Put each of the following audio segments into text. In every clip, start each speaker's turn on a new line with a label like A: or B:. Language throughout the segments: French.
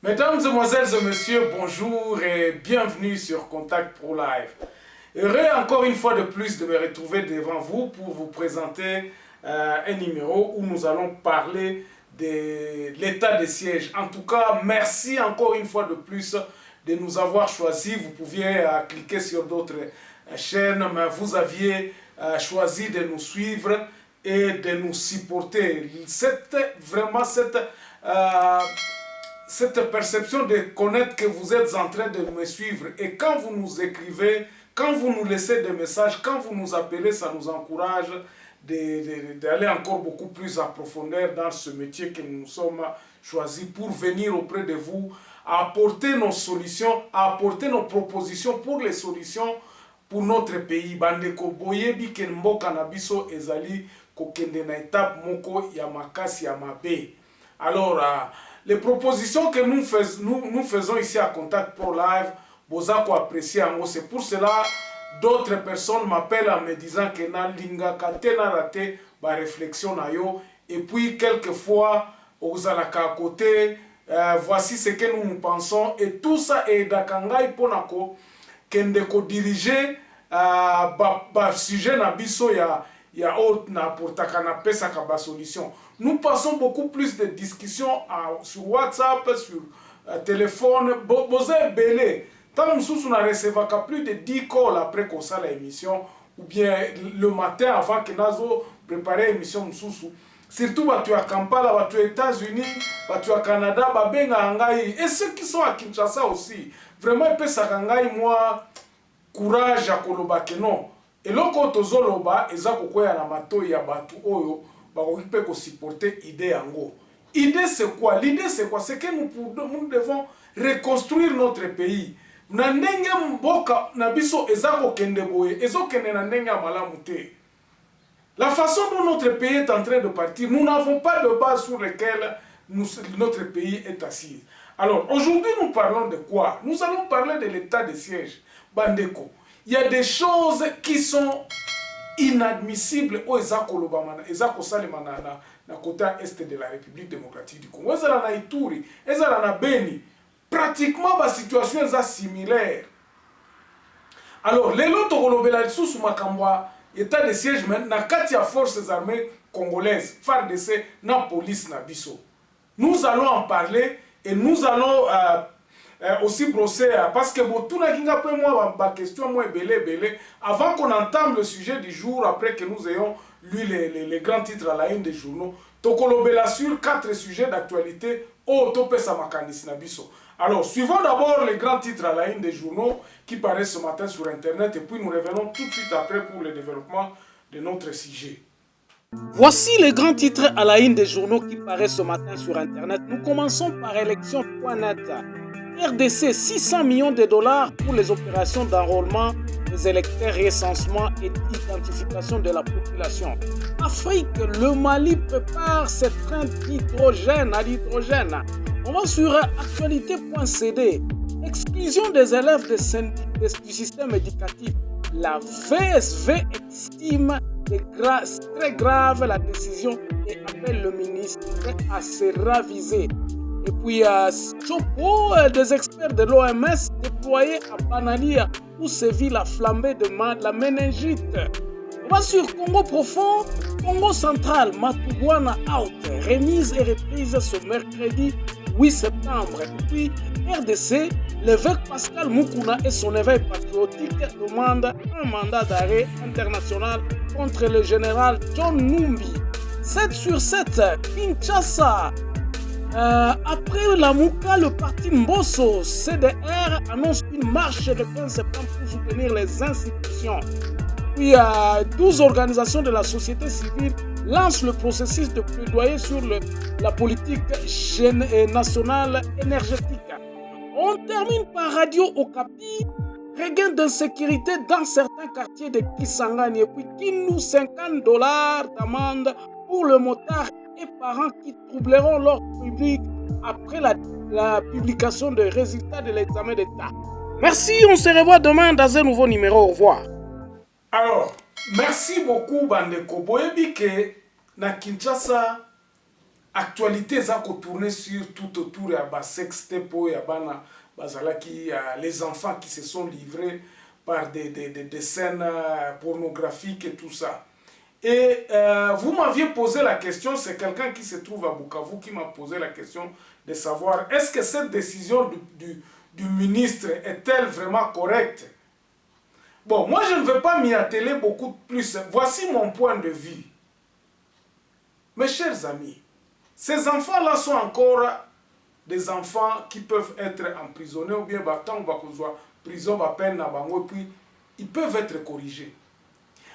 A: Mesdames, Mesdemoiselles et Messieurs, bonjour et bienvenue sur Contact Pro Live. Heureux encore une fois de plus de me retrouver devant vous pour vous présenter un numéro où nous allons parler de l'état de siège. En tout cas, merci encore une fois de plus de nous avoir choisis. Vous pouviez cliquer sur d'autres chaînes, mais vous aviez choisi de nous suivre et de nous supporter. Cette perception de connaître que vous êtes en train de me suivre, et quand vous nous écrivez, quand vous nous laissez des messages, quand vous nous appelez, ça nous encourage d'aller encore beaucoup plus en profondeur dans ce métier que nous sommes choisis pour venir auprès de vous, apporter nos solutions, apporter nos propositions pour les solutions pour notre pays. Bandeko boyebi ke mboka na biso ezali kokende na étape moko ya makasi ya mabe. Alors, les propositions que nous faisons ici à Contact Pro Live, vous avez apprécié. C'est pour cela d'autres personnes m'appellent en me disant que na linga kate na raté ba réflexion na yo, et puis quelquefois aux alaka à côté, voici ce que nous pensons, et tout ça est dakangai ponako kende ko diriger ba sujet na biso ya autre na portaka na pesa ka ba solution. Nous passons beaucoup plus de discussions sur WhatsApp, sur téléphone. Bozé belé. Tant nous na recevaka plus de 10 calls après qu'on sa l'émission, ou bien le matin avant que nazo préparer l'émission msusu. Surtout tu à Kampala, tu aux États-Unis, tu à Canada, benga ngai, et ceux qui sont à Kinshasa aussi. Vraiment pesa ngai moi courage à koloba que non. Et loko tozoloba eza kokoya na mato ya batu oyo bakokipe ko supporter idée yango. Idée c'est quoi? L'idée c'est quoi? C'est que nous devons reconstruire notre pays. Na ndenge mboka na biso eza kokende boye, ezokende na ndenge malamu te. La façon dont notre pays est en train de partir, nous n'avons pas de base sur laquelle notre pays est assis. Alors, aujourd'hui, nous parlons de quoi? Nous allons parler de l'état de siège. Bandeko, il y a des choses qui sont inadmissibles au Ezako Salemana na côté est de la République démocratique du Congo. Ezala na Ituri, ezala na Beni. Pratiquement, la situation est similaire. Alors, les lots de sous Makambwa, état de siège, na katia forces armées congolaises, FARDC, na police na biso. Nous allons en parler et nous allons aussi brosser, parce que tout n'a qu'un moi, ma question, moi, belé, avant qu'on entame le sujet du jour, après que nous ayons lu les grands titres à la une des journaux, Tokolobela sur 4 sujets d'actualité, Tope Samakandis Nabiso. Alors, suivons d'abord les grands titres à la une des journaux qui paraissent ce matin sur Internet, et puis nous revenons tout de suite après pour le développement de notre sujet.
B: Voici les grands titres à la une des journaux qui paraissent ce matin sur Internet. Nous commençons par élection.net. RDC, 600 millions de dollars pour les opérations d'enrôlement des électeurs, recensement et d'identification de la population. Afrique, le Mali prépare ses trains à l'hydrogène. On va sur actualité.cd. Exclusion des élèves du système éducatif. La VSV estime très grave la décision et appelle le ministre à se raviser. Et puis, Chopo, des experts de l'OMS déployés à Banalia où sévit la flambée de la méningite. On va sur Congo profond, Congo central, Matugwana out, remise et reprise ce mercredi 8 septembre. Et puis, RDC, l'évêque Pascal Mukuna et son éveil patriotique demandent un mandat d'arrêt international contre le général John Numbi. 7 sur 7, Kinshasa. Après la Mouka, le parti Mbosso CDR annonce une marche le 15 septembre pour soutenir les institutions. Puis 12 organisations de la société civile lancent le processus de plaidoyer sur la politique nationale énergétique. On termine par Radio Okapi. Regain d'insécurité dans certains quartiers de Kisangani. Et puis Kinnou, $50 d'amende pour le motard et parents qui troubleront l'ordre public après la publication des résultats de l'examen d'État. Merci, on se revoit demain dans un nouveau numéro. Au revoir.
A: Alors, merci beaucoup Bandeko. Boyebi ke na Kinshasa actualité ça ko tourner sur tout autour ya ba sextape ya bana bazalaki les enfants qui se sont livrés par des scènes pornographiques et tout ça. Et vous m'aviez posé la question, c'est quelqu'un qui se trouve à Bukavu qui m'a posé la question de savoir est-ce que cette décision du ministre est-elle vraiment correcte? Bon, moi je ne veux pas m'y atteler beaucoup plus. Voici mon point de vue. Mes chers amis, ces enfants-là sont encore des enfants qui peuvent être emprisonnés ou bien tant qu'on soit prison, peine, et puis ils peuvent être corrigés.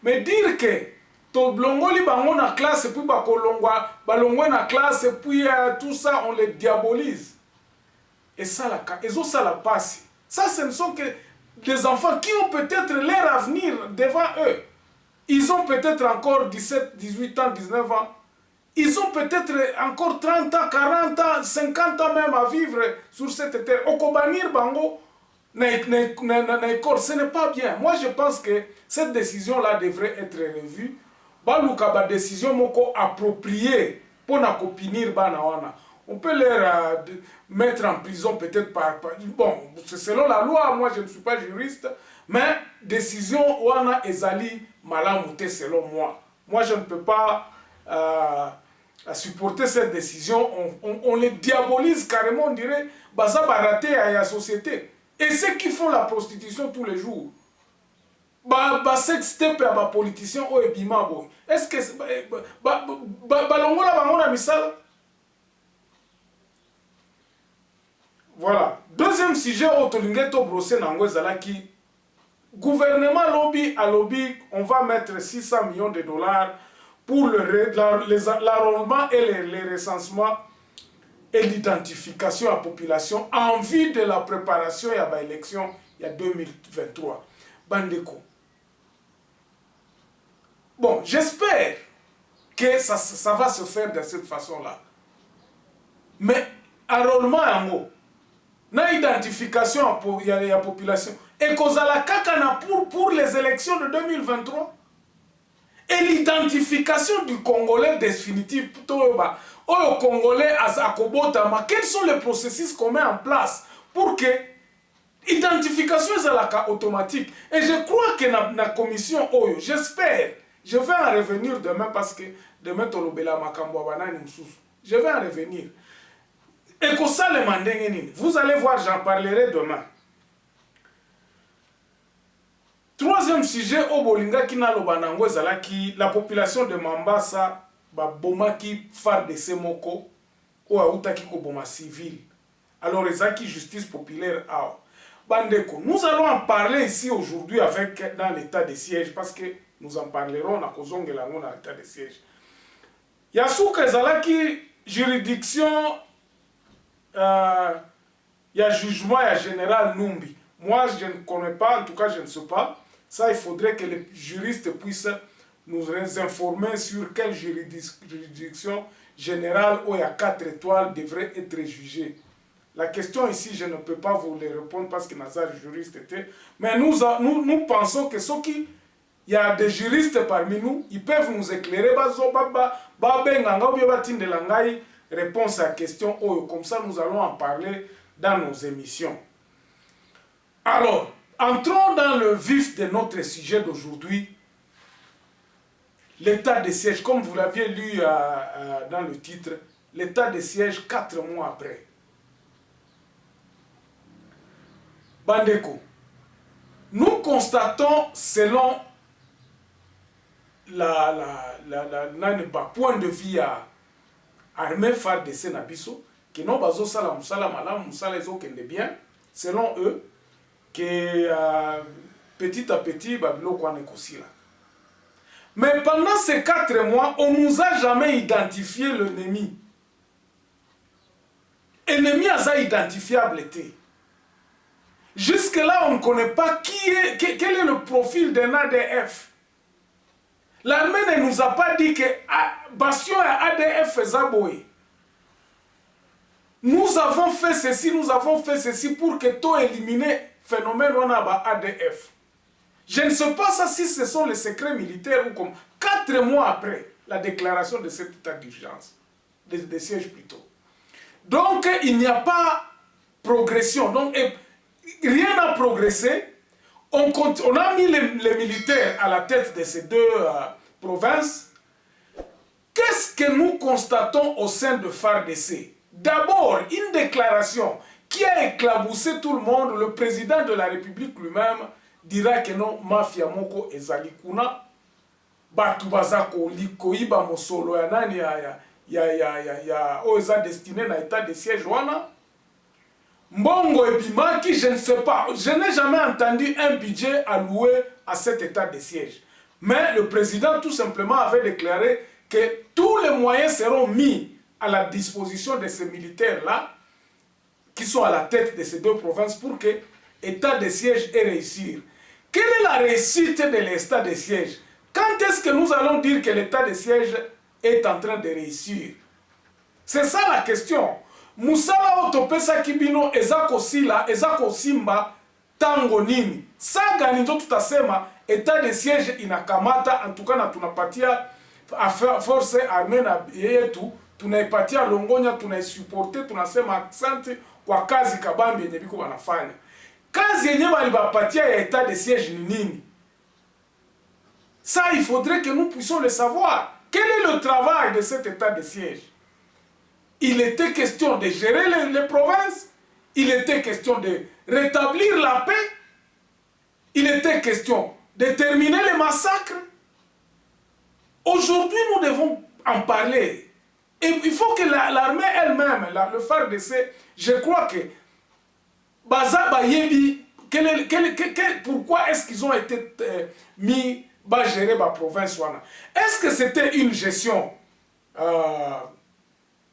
A: Mais dire que Toblongoli bango na classe, puis balongwa na classe, puis tout ça, on les diabolise. Et ça, ça la passe. Ça, ce ne sont que des enfants qui ont peut-être leur avenir devant eux. Ils ont peut-être encore 17, 18 ans, 19 ans. Ils ont peut-être encore 30 ans, 40 ans, 50 ans même à vivre sur cette terre. Okobanir bango, ce n'est pas bien. Moi, je pense que cette décision-là devrait être revue. Baluka ba décision moko appropriée pour na copinir banawana. On peut les mettre en prison peut-être bon, c'est selon la loi, moi je ne suis pas juriste, mais décision wana ezali malamute selon moi. Moi je ne peux pas supporter cette décision. On les diabolise carrément, on dirait baza baraté à la société. Et ceux qui font la prostitution tous les jours, sextape ya ba politicien o ebima boy. Est-ce que balongola bangona misala? Voilà. Deuxième sujet au tolingeto brossé nango ezalaki gouvernement lobby à lobby, on va mettre 600 millions de dollars pour l'enrôlement et les recensements et l'identification à la population en vue de la préparation à l'élection il y a 2023. Bandeko. Bon, j'espère que ça va se faire de cette façon-là. Mais, enrôlement en haut, na identification à la population, et kozala kakana pour les élections de 2023, et l'identification du Congolais définitif, au Congolais à Kobotama, quels sont les processus qu'on met en place pour que l'identification soit automatique? Et je crois que la commission Oyo, j'espère, je vais en revenir demain parce que demain, je vais en revenir. Et que ça, vous allez voir, j'en parlerai demain. Troisième sujet, au Bolinga qui n'a la population de Mambasa, Bomaki FARDC Moko, ou Aoutaki Koboma civil. Alors, les justice populaire. Bandeko, nous allons en parler ici aujourd'hui dans l'état de siège, parce que nous en parlerons dans l'état de siège. Yasuka Zalaki, juridiction, il y a jugement, il y a général Numbi. Moi, je ne connais pas, en tout cas, je ne sais pas. Ça, il faudrait que les juristes puissent nous informer sur quelle juridiction générale où il y a 4 étoiles devrait être jugée. La question ici, je ne peux pas vous les répondre parce que Nazar juriste était. Mais nous pensons que ceux qui, il y a des juristes parmi nous, ils peuvent nous éclairer. Réponse à la question. Comme ça, nous allons en parler dans nos émissions. Alors, entrons dans le vif de notre sujet d'aujourd'hui. L'état de siège, comme vous l'aviez lu dans le titre, l'état de siège 4 mois après. Bandeko, nous constatons selon point de vue à armée FARDC Nabiso, que non bazo sala musala malam musala ezokende bien, selon eux, que petit à petit babilo kwane kosila. Mais pendant ces 4 mois, on ne nous a jamais identifié l'ennemi. Ennemi a ça identifiable été. Jusque-là, on ne connaît pas quel est le profil d'un ADF. L'armée ne nous a pas dit que Bastion et ADF Zaboé. Nous avons fait ceci pour que tout éliminer le phénomène ADF. Je ne sais pas ça si ce sont les secrets militaires ou comme 4 mois après la déclaration de cet état d'urgence. de siège plutôt. Donc, il n'y a pas progression. Donc, rien n'a progressé. On a mis les militaires à la tête de ces deux provinces. Qu'est-ce que nous constatons au sein de FARDC? D'abord, une déclaration qui a éclaboussé tout le monde. Le président de la République lui-même dira que non, mafia moko ezali kuna. Batu bazako likoiba mosolo ya nani ya oza destiné na état de siège wana. Mbongo ebimaki, je ne sais pas. Je n'ai jamais entendu un budget alloué à cet état de siège. Mais le président tout simplement avait déclaré que tous les moyens seront mis à la disposition de ces militaires-là, qui sont à la tête de ces deux provinces, pour que l'état de siège ait réussi. Quelle est la réussite de l'état de siège? Quand est-ce que nous allons dire que l'état de siège est en train de réussir? C'est ça la question. Musala otopesa kibino ezako sila, ezako simba, tango nini. Saga nito tutasema, état de siège inakamata, en tout cas na tunapatia force armée na yetu, tunaipatia longonya, tunaisupporte, tunasema asante kwa kazi kabambi yenye biko wanafanya. Kazi yenye balibapatia ya état de siège ni nini? Ça, il faudrait que nous puissions le savoir. Quel est le travail de cet état de siège? Il était question de gérer les provinces, il était question de rétablir la paix, il était question de terminer les massacres. Aujourd'hui, nous devons en parler. Et il faut que l'armée elle-même, le FARDC, je crois que Baza Bayebi, pourquoi est-ce qu'ils ont été mis à gérer la province? Est-ce que c'était une gestion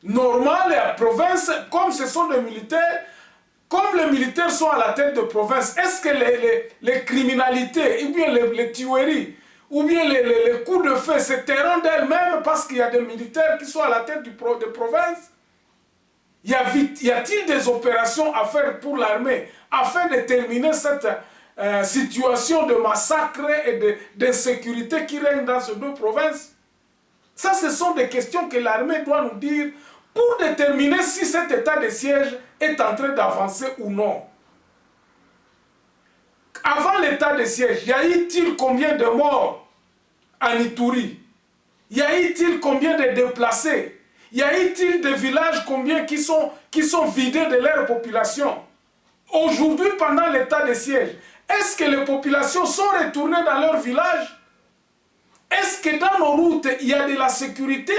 A: normale à la province, comme ce sont des militaires, comme les militaires sont à la tête de province? Est-ce que les criminalités, ou bien les tueries, ou bien les coups de feu se tairont d'elles-mêmes parce qu'il y a des militaires qui sont à la tête de province? Y a-t-il des opérations à faire pour l'armée afin de terminer cette situation de massacre et d'insécurité qui règne dans ces deux provinces? Ça, ce sont des questions que l'armée doit nous dire pour déterminer si cet état de siège est en train d'avancer ou non. Avant l'état de siège, y a-t-il combien de morts en Ituri? Y a-t-il combien de déplacés? Y a-t-il des villages combien qui sont vidés de leur population? Aujourd'hui, pendant l'état de siège, est-ce que les populations sont retournées dans leur village? Est-ce que dans nos routes, il y a de la sécurité?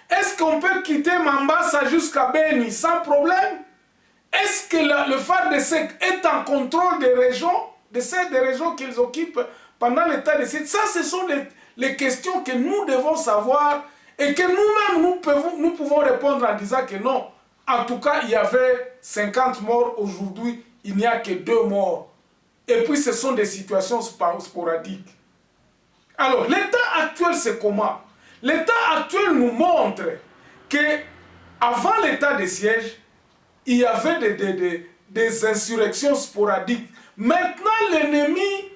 A: Est-ce qu'on peut quitter Mambasa jusqu'à Beni sans problème? Est-ce que le FARDC est en contrôle des régions, des régions qu'ils occupent pendant l'état de siège? Ça, ce sont les questions que nous devons savoir et que nous-mêmes, nous pouvons répondre en disant que non. En tout cas, il y avait 50 morts. Aujourd'hui, il n'y a que 2 morts. Et puis, ce sont des situations sporadiques. Alors, l'état actuel, c'est comment? L'état actuel nous montre que avant l'état de siège, il y avait des insurrections sporadiques. Maintenant, l'ennemi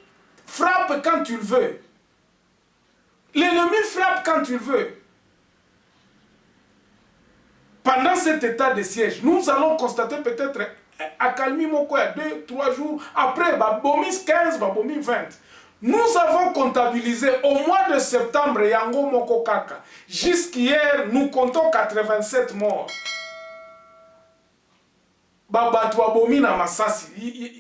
A: frappe quand il veut. L'ennemi frappe quand il veut. Pendant cet état de siège, nous allons constater peut-être à Kalmi Moko, 2-3 jours après, Babomis 15, Babomis 20. Nous avons comptabilisé au mois de septembre, Yango Moko Kaka. Jusqu'hier, nous comptons 87 morts. Babatouabomi na Masasi.